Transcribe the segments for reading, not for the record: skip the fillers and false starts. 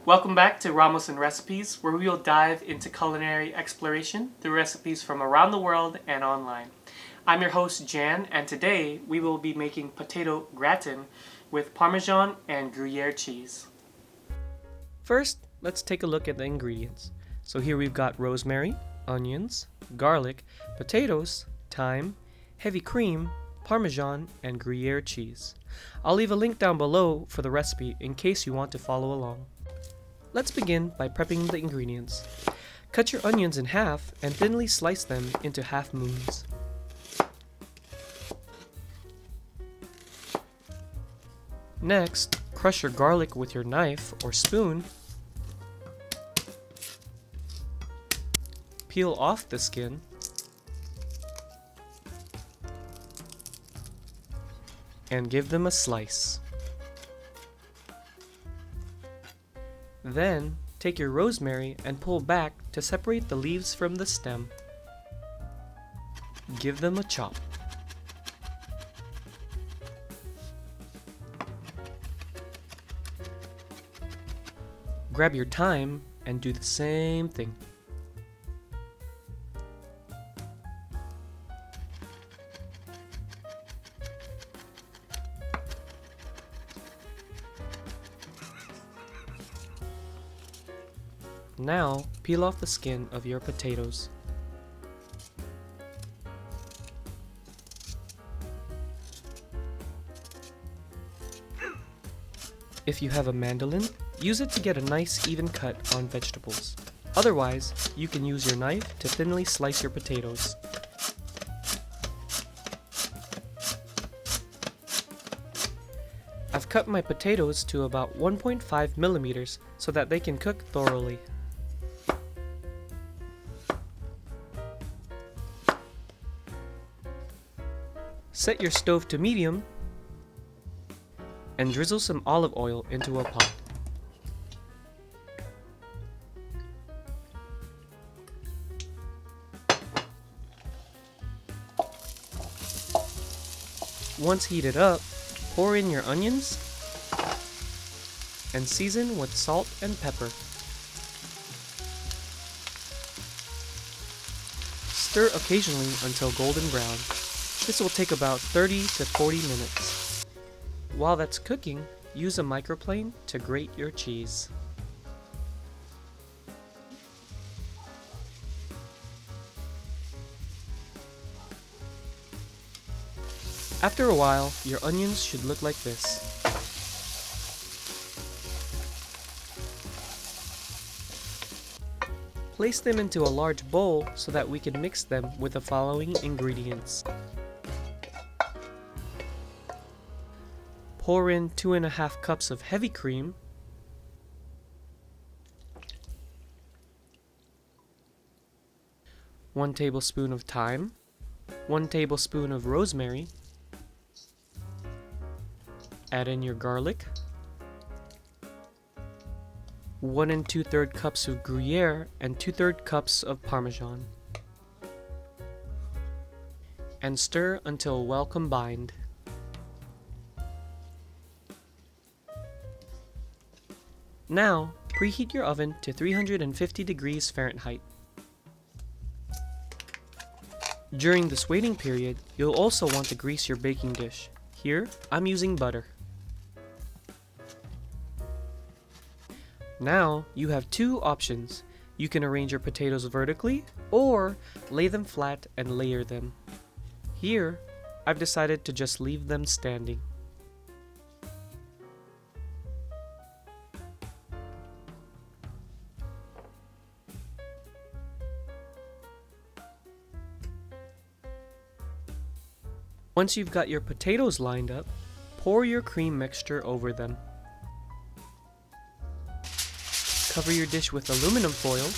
Welcome back to Ramos and Recipes, where we will dive into culinary exploration through recipes from around the world and online. I'm your host Jan, and today we will be making potato gratin with Parmesan and Gruyère cheese. First, let's take a look at the ingredients. So here we've got rosemary, onions, garlic, potatoes, thyme, heavy cream, Parmesan, and Gruyère cheese. I'll leave a link down below for the recipe in case you want to follow along. Let's begin by prepping the ingredients. Cut your onions in half and thinly slice them into half moons. Next, crush your garlic with your knife or spoon. Peel off the skin. And give them a slice. Then, take your rosemary and pull back to separate the leaves from the stem. Give them a chop. Grab your thyme and do the same thing. Now, peel off the skin of your potatoes. If you have a mandolin, use it to get a nice even cut on vegetables. Otherwise, you can use your knife to thinly slice your potatoes. I've cut my potatoes to about 1.5 millimeters so that they can cook thoroughly. Set your stove to medium and drizzle some olive oil into a pot. Once heated up, pour in your onions and season with salt and pepper. Stir occasionally until golden brown. This will take about 30 to 40 minutes. While that's cooking, use a microplane to grate your cheese. After a while, your onions should look like this. Place them into a large bowl so that we can mix them with the following ingredients. Pour in 2.5 cups of heavy cream, 1 tablespoon of thyme, 1 tablespoon of rosemary, add in your garlic, 1 2/3 cups of Gruyère and 2/3 cups of Parmesan, and stir until well combined. Now, preheat your oven to 350 degrees Fahrenheit. During this waiting period, you'll also want to grease your baking dish. Here, I'm using butter. Now, you have two options. You can arrange your potatoes vertically, or lay them flat and layer them. Here, I've decided to just leave them standing. Once you've got your potatoes lined up, pour your cream mixture over them. Cover your dish with aluminum foil.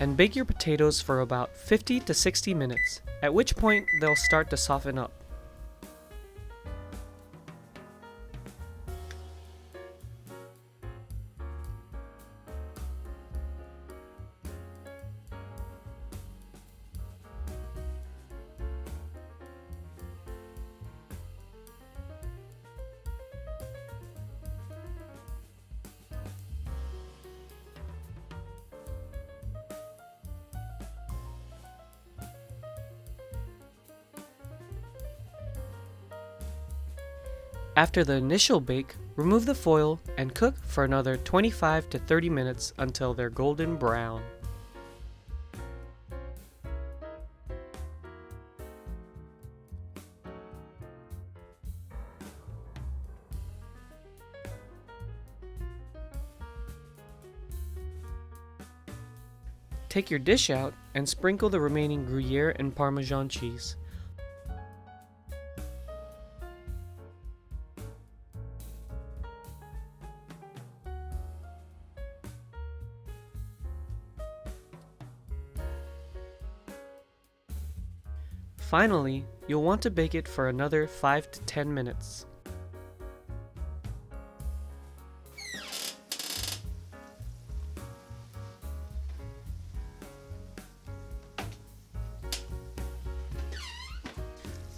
And bake your potatoes for about 50 to 60 minutes, at which point they'll start to soften up. After the initial bake, remove the foil and cook for another 25 to 30 minutes until they're golden brown. Take your dish out and sprinkle the remaining Gruyère and Parmesan cheese. Finally, you'll want to bake it for another 5 to 10 minutes.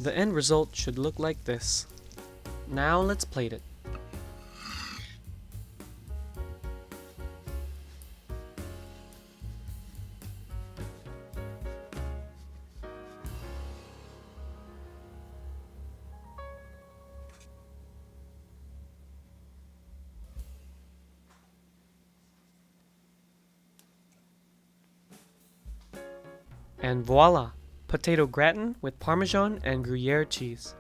The end result should look like this. Now let's plate it. And voila! Potato gratin with Parmesan and Gruyère cheese.